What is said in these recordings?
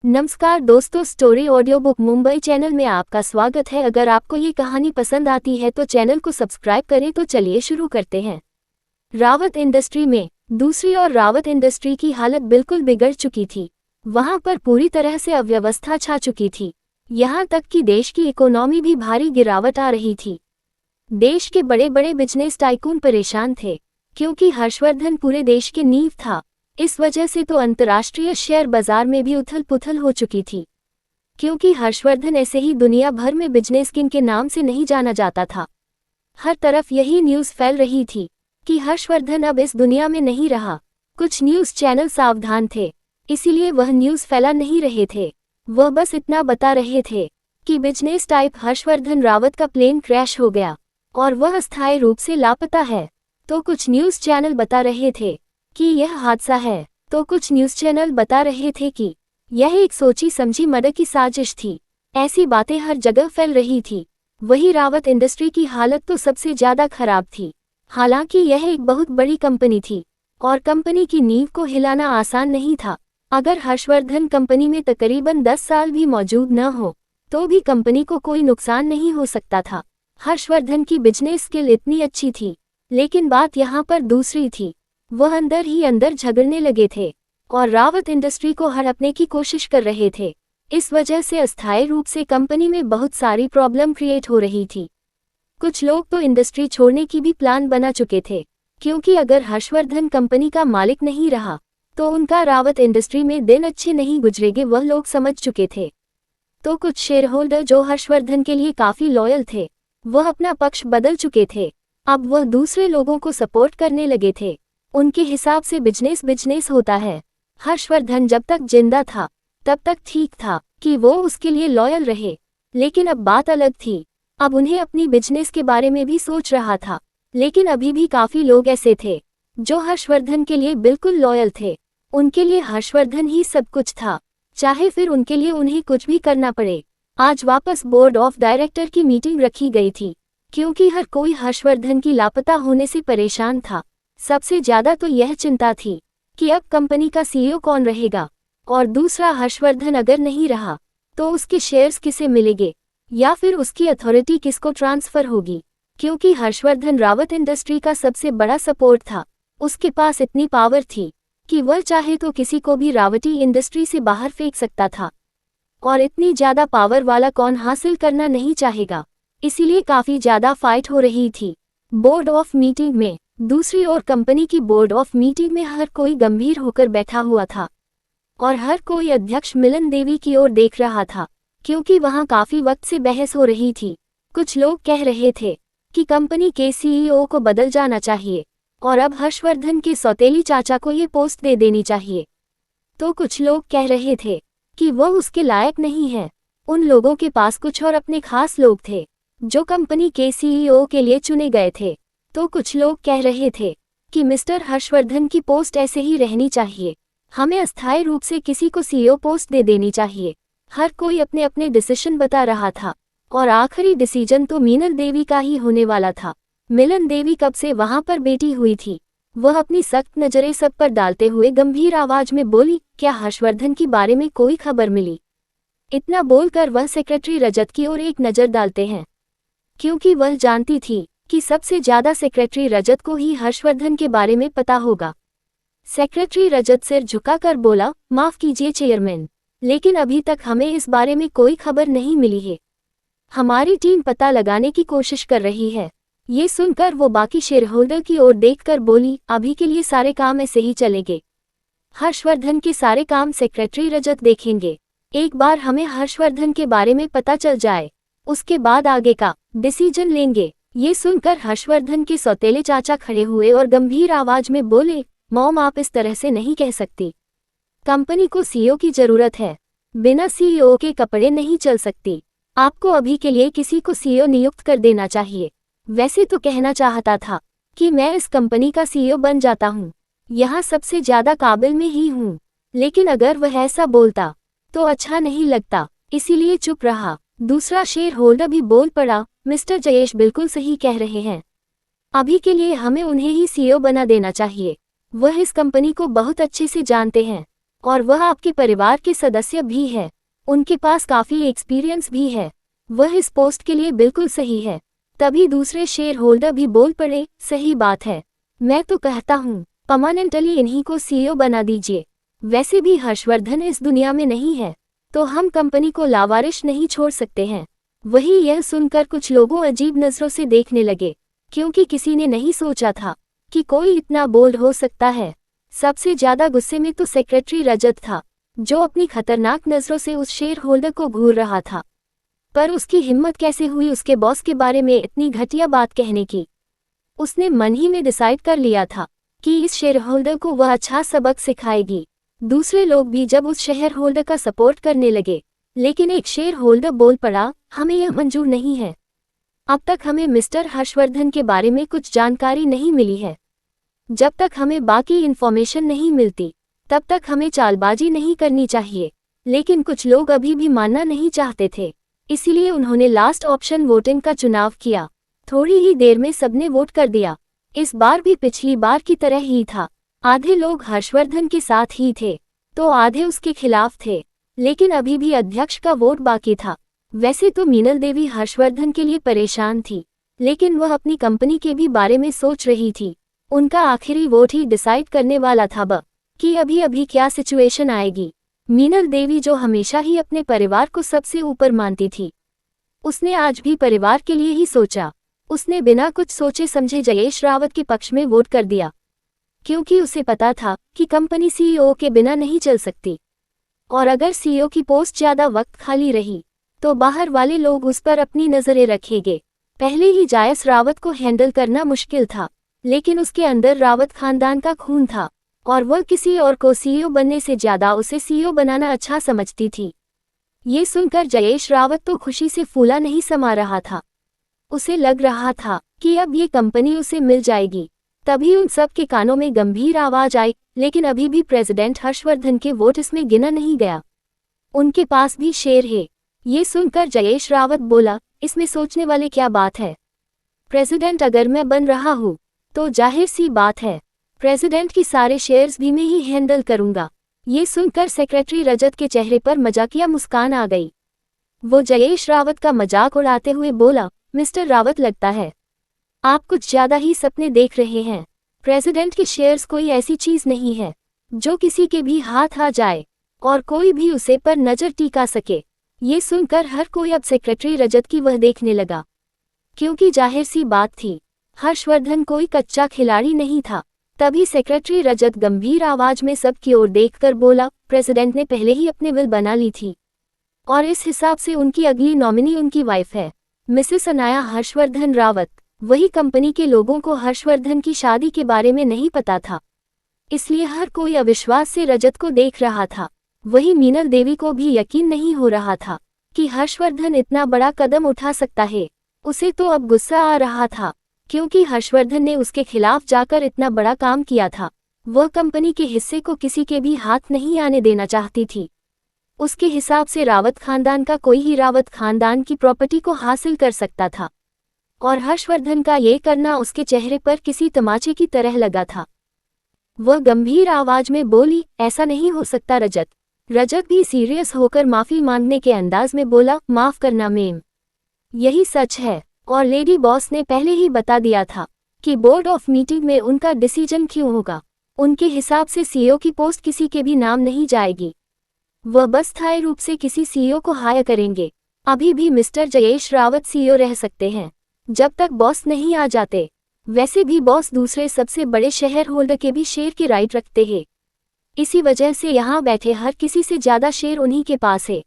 नमस्कार दोस्तों, story audio book Mumbai channel में आपका स्वागत है। अगर आपको ये कहानी पसंद आती है तो चैनल को सब्सक्राइब करें। तो चलिए शुरू करते हैं। रावत इंडस्ट्री में दूसरी ओर रावत इंडस्ट्री की हालत बिल्कुल बिगड़ चुकी थी। वहां पर पूरी तरह से अव्यवस्था छा चुकी थी। यहाँ तक कि देश की इकोनॉमी भी भारी गिरावट आ रही थी। देश के बड़े बड़े बिजनेस टाइकून परेशान थे, क्योंकि हर्षवर्धन पूरे देश के नींव था। इस वजह से तो अंतर्राष्ट्रीय शेयर बाजार में भी उथल पुथल हो चुकी थी, क्योंकि हर्षवर्धन ऐसे ही दुनिया भर में बिजनेस किंग के नाम से नहीं जाना जाता था। हर तरफ यही न्यूज़ फैल रही थी कि हर्षवर्धन अब इस दुनिया में नहीं रहा। कुछ न्यूज़ चैनल सावधान थे, इसीलिए वह न्यूज़ फैला नहीं रहे थे। वह बस इतना बता रहे थे कि बिजनेस टाइप हर्षवर्धन रावत का प्लेन क्रैश हो गया और वह अस्थायी रूप से लापता है। तो कुछ न्यूज़ चैनल बता रहे थे कि यह हादसा है, तो कुछ न्यूज़ चैनल बता रहे थे कि यह एक सोची समझी मर्डर की साजिश थी। ऐसी बातें हर जगह फैल रही थी। वही रावत इंडस्ट्री की हालत तो सबसे ज्यादा खराब थी। हालांकि यह एक बहुत बड़ी कंपनी थी और कंपनी की नींव को हिलाना आसान नहीं था। अगर हर्षवर्धन कंपनी में तकरीबन 10 साल भी मौजूद न हो तो भी कंपनी को कोई नुकसान नहीं हो सकता था। हर्षवर्धन की बिजनेस स्किल इतनी अच्छी थी, लेकिन बात यहाँ पर दूसरी थी। वह अंदर ही अंदर झगड़ने लगे थे और रावत इंडस्ट्री को हड़पने की कोशिश कर रहे थे। इस वजह से अस्थायी रूप से कंपनी में बहुत सारी प्रॉब्लम क्रिएट हो रही थी। कुछ लोग तो इंडस्ट्री छोड़ने की भी प्लान बना चुके थे, क्योंकि अगर हर्षवर्धन कंपनी का मालिक नहीं रहा तो उनका रावत इंडस्ट्री में दिन अच्छे नहीं गुजरेंगे, वह लोग समझ चुके थे। तो कुछ शेयर होल्डर जो हर्षवर्धन के लिए काफी लॉयल थे, वह अपना पक्ष बदल चुके थे। अब वह दूसरे लोगों को सपोर्ट करने लगे थे। उनके हिसाब से बिजनेस होता है। हर्षवर्धन जब तक जिंदा था तब तक ठीक था कि वो उसके लिए लॉयल रहे, लेकिन अब बात अलग थी। अब उन्हें अपनी बिजनेस के बारे में भी सोच रहा था। लेकिन अभी भी काफी लोग ऐसे थे जो हर्षवर्धन के लिए बिल्कुल लॉयल थे। उनके लिए हर्षवर्धन ही सब कुछ था, चाहे फिर उनके लिए उन्हें कुछ भी करना पड़े। आज वापस बोर्ड ऑफ डायरेक्टर की मीटिंग रखी गई थी, क्योंकि हर कोई हर्षवर्धन की लापता होने से परेशान था। सबसे ज्यादा तो यह चिंता थी कि अब कंपनी का सीईओ कौन रहेगा, और दूसरा हर्षवर्धन अगर नहीं रहा तो उसके शेयर्स किसे मिलेंगे, या फिर उसकी अथॉरिटी किसको ट्रांसफर होगी। क्योंकि हर्षवर्धन रावत इंडस्ट्री का सबसे बड़ा सपोर्ट था। उसके पास इतनी पावर थी कि वह चाहे तो किसी को भी रावती इंडस्ट्री से बाहर फेंक सकता था, और इतनी ज्यादा पावर वाला कौन हासिल करना नहीं चाहेगा। इसीलिए काफी ज्यादा फाइट हो रही थी बोर्ड ऑफ मीटिंग में। दूसरी ओर कंपनी की बोर्ड ऑफ मीटिंग में हर कोई गंभीर होकर बैठा हुआ था और हर कोई अध्यक्ष मिलन देवी की ओर देख रहा था, क्योंकि वहां काफी वक्त से बहस हो रही थी। कुछ लोग कह रहे थे कि कंपनी के सीईओ को बदल जाना चाहिए और अब हर्षवर्धन के सौतेली चाचा को ये पोस्ट दे देनी चाहिए। तो कुछ लोग कह रहे थे कि वह उसके लायक नहीं है। उन लोगों के पास कुछ और अपने खास लोग थे जो कंपनी के सीईओ के लिए चुने गए थे। तो कुछ लोग कह रहे थे कि मिस्टर हर्षवर्धन की पोस्ट ऐसे ही रहनी चाहिए, हमें अस्थायी रूप से किसी को सीईओ पोस्ट दे देनी चाहिए। हर कोई अपने अपने डिसीजन बता रहा था और आखिरी डिसीजन तो मिलन देवी का ही होने वाला था। मिलन देवी कब से वहां पर बैठी हुई थी। वह अपनी सख्त नजरें सब पर डालते हुए गंभीर आवाज में बोली, क्या हर्षवर्धन के बारे में कोई खबर मिली? इतना बोलकर वह सेक्रेटरी रजत की ओर एक नजर डालते हैं, क्योंकि वह जानती थी कि सबसे ज्यादा सेक्रेटरी रजत को ही हर्षवर्धन के बारे में पता होगा। सेक्रेटरी रजत सिर झुकाकर बोला, माफ कीजिए चेयरमैन, लेकिन अभी तक हमें इस बारे में कोई खबर नहीं मिली है। हमारी टीम पता लगाने की कोशिश कर रही है। ये सुनकर वो बाकी शेयर होल्डर की ओर देखकर बोली, अभी के लिए सारे काम ऐसे ही चलेंगे। हर्षवर्धन के सारे काम सेक्रेटरी रजत देखेंगे। एक बार हमें हर्षवर्धन के बारे में पता चल जाए, उसके बाद आगे का डिसीजन लेंगे। ये सुनकर हर्षवर्धन के सौतेले चाचा खड़े हुए और गंभीर आवाज में बोले, मॉम आप इस तरह से नहीं कह सकती। कंपनी को सीईओ की जरूरत है, बिना सीईओ के कपड़े नहीं चल सकती। आपको अभी के लिए किसी को सीईओ नियुक्त कर देना चाहिए। वैसे तो कहना चाहता था कि मैं इस कंपनी का सीईओ बन जाता हूँ, यहाँ सबसे ज्यादा काबिल में ही हूँ, लेकिन अगर वह ऐसा बोलता तो अच्छा नहीं लगता, इसीलिए चुप रहा। दूसरा शेयर होल्डर भी बोल पड़ा, मिस्टर जयेश बिल्कुल सही कह रहे हैं, अभी के लिए हमें उन्हें ही सीईओ बना देना चाहिए। वह इस कंपनी को बहुत अच्छे से जानते हैं और वह आपके परिवार के सदस्य भी है। उनके पास काफी एक्सपीरियंस भी है। वह इस पोस्ट के लिए बिल्कुल सही है। तभी दूसरे शेयर होल्डर भी बोल पड़े, सही बात है, मैं तो कहता हूँ परमानेंटली इन्हीं को सीईओ बना दीजिए। वैसे भी हर्षवर्धन इस दुनिया में नहीं है, तो हम कंपनी को लावारिश नहीं छोड़ सकते हैं। वही यह सुनकर कुछ लोगों अजीब नजरों से देखने लगे, क्योंकि किसी ने नहीं सोचा था कि कोई इतना बोल्ड हो सकता है। सबसे ज्यादा गुस्से में तो सेक्रेटरी रजत था, जो अपनी खतरनाक नजरों से उस शेयर होल्डर को घूर रहा था। पर उसकी हिम्मत कैसे हुई उसके बॉस के बारे में इतनी घटिया बात कहने की। उसने मन ही में डिसाइड कर लिया था कि इस शेयर होल्डर को वह अच्छा सबक सिखाएगी। दूसरे लोग भी जब उस शेयर होल्डर का सपोर्ट करने लगे, लेकिन एक शेयर होल्डर बोल पड़ा, हमें यह मंजूर नहीं है। अब तक हमें मिस्टर हर्षवर्धन के बारे में कुछ जानकारी नहीं मिली है। जब तक हमें बाकी इन्फॉर्मेशन नहीं मिलती, तब तक हमें चालबाजी नहीं करनी चाहिए। लेकिन कुछ लोग अभी भी मानना नहीं चाहते थे, इसीलिए उन्होंने लास्ट ऑप्शन वोटिंग का चुनाव किया। थोड़ी ही देर में सबने वोट कर दिया। इस बार भी पिछली बार की तरह ही था। आधे लोग हर्षवर्धन के साथ ही थे, तो आधे उसके खिलाफ थे। लेकिन अभी भी अध्यक्ष का वोट बाकी था। वैसे तो मीनल देवी हर्षवर्धन के लिए परेशान थी, लेकिन वह अपनी कंपनी के भी बारे में सोच रही थी। उनका आखिरी वोट ही डिसाइड करने वाला था कि अभी अभी क्या सिचुएशन आएगी। मीनल देवी जो हमेशा ही अपने परिवार को सबसे ऊपर मानती थी, उसने आज भी परिवार के लिए ही सोचा। उसने बिना कुछ सोचे समझे जयेश रावत के पक्ष में वोट कर दिया, क्योंकि उसे पता था कि कंपनी सीईओ के बिना नहीं चल सकती, और अगर सीईओ की पोस्ट ज्यादा वक्त खाली रही तो बाहर वाले लोग उस पर अपनी नजरें रखेंगे। पहले ही जयेश रावत को हैंडल करना मुश्किल था, लेकिन उसके अंदर रावत खानदान का खून था, और वह किसी और को सीईओ बनने से ज्यादा उसे सीईओ बनाना अच्छा समझती थी। ये सुनकर जयेश रावत तो खुशी से फूला नहीं समा रहा था। उसे लग रहा था कि अब ये कंपनी उसे मिल जाएगी। तभी उन सब के कानों में गंभीर आवाज आई, लेकिन अभी भी प्रेसिडेंट हर्षवर्धन के वोट इसमें गिना नहीं गया। उनके पास भी शेयर है। ये सुनकर जयेश रावत बोला, इसमें सोचने वाले क्या बात है। प्रेसिडेंट अगर मैं बन रहा हूँ तो जाहिर सी बात है, प्रेसिडेंट की सारे शेयर्स भी मैं ही हैंडल करूंगा। ये सुनकर सेक्रेटरी रजत के चेहरे पर मजाकिया मुस्कान आ गई। वो जयेश रावत का मजाक उड़ाते हुए बोला, मिस्टर रावत, लगता है आप कुछ ज्यादा ही सपने देख रहे हैं। प्रेसिडेंट के शेयर्स कोई ऐसी चीज नहीं है जो किसी के भी हाथ आ जाए और कोई भी उसे पर नजर टिका सके। ये सुनकर हर कोई अब सेक्रेटरी रजत की वह देखने लगा, क्योंकि जाहिर सी बात थी, हर्षवर्धन कोई कच्चा खिलाड़ी नहीं था। तभी सेक्रेटरी रजत गंभीर आवाज में सबकी ओर देखकर बोला, प्रेसिडेंट ने पहले ही अपनी विल बना ली थी, और इस हिसाब से उनकी अगली नॉमिनी उनकी वाइफ है, मिसेस अनाया हर्षवर्धन रावत। वही कंपनी के लोगों को हर्षवर्धन की शादी के बारे में नहीं पता था, इसलिए हर कोई अविश्वास से रजत को देख रहा था। वही मीनल देवी को भी यकीन नहीं हो रहा था कि हर्षवर्धन इतना बड़ा कदम उठा सकता है। उसे तो अब गुस्सा आ रहा था, क्योंकि हर्षवर्धन ने उसके खिलाफ जाकर इतना बड़ा काम किया था। वह कंपनी के हिस्से को किसी के भी हाथ नहीं आने देना चाहती थी। उसके हिसाब से रावत खानदान का कोई ही रावत खानदान की प्रॉपर्टी को हासिल कर सकता था, और हर्षवर्धन का ये करना उसके चेहरे पर किसी तमाचे की तरह लगा था। वह गंभीर आवाज में बोली, ऐसा नहीं हो सकता रजत। रजत भी सीरियस होकर माफी मांगने के अंदाज में बोला, माफ करना मैम, यही सच है, और लेडी बॉस ने पहले ही बता दिया था कि बोर्ड ऑफ मीटिंग में उनका डिसीजन क्यों होगा। उनके हिसाब से सीईओ की पोस्ट किसी के भी नाम नहीं जाएगी। वह बस स्थायी रूप से किसी सीईओ को हायर करेंगे। अभी भी मिस्टर जयेश रावत सीईओ रह सकते हैं, जब तक बॉस नहीं आ जाते। वैसे भी बॉस दूसरे सबसे बड़े शेयर होल्डर के भी शेयर के राइट रखते हैं। इसी वजह से यहाँ बैठे हर किसी से ज्यादा शेयर उन्हीं के पास है,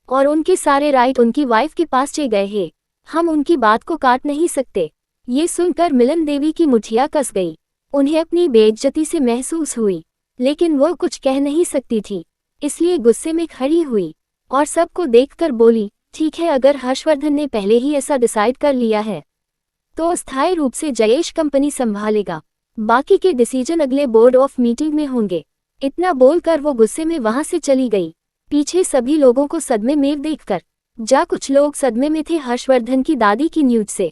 और उनके सारे राइट उनकी वाइफ के पास चले गए हैं। हम उनकी बात को काट नहीं सकते। ये सुनकर मिलन देवी की मुठिया कस गई। उन्हें अपनी बेइज्जती से महसूस हुई, लेकिन वो कुछ कह नहीं सकती थी, इसलिए गुस्से में खड़ी हुई और सबको देखकर बोली, ठीक है, अगर हर्षवर्धन ने पहले ही ऐसा डिसाइड कर लिया है तो अस्थायी रूप से जयेश कंपनी संभालेगा। बाकी के डिसीजन अगले बोर्ड ऑफ मीटिंग में होंगे। इतना बोलकर वो गुस्से में वहां से चली गई। पीछे सभी लोगों को सदमे में देखकर कुछ लोग सदमे में थे हर्षवर्धन की दादी की न्यूज से,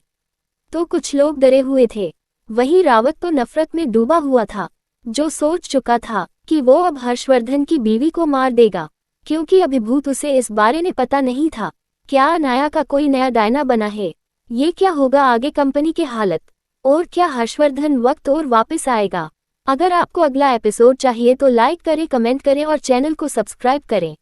तो कुछ लोग डरे हुए थे। वहीं रावत तो नफरत में डूबा हुआ था, जो सोच चुका था कि वो अब हर्षवर्धन की बीवी को मार देगा, क्योंकि अभिभूत उसे इस बारे में पता नहीं था। क्या अनाया का कोई नया डायना बना है? ये क्या होगा आगे कंपनी की हालत? और क्या हर्षवर्धन वक्त और वापस आएगा? अगर आपको अगला एपिसोड चाहिए तो लाइक करें, कमेंट करें और चैनल को सब्सक्राइब करें।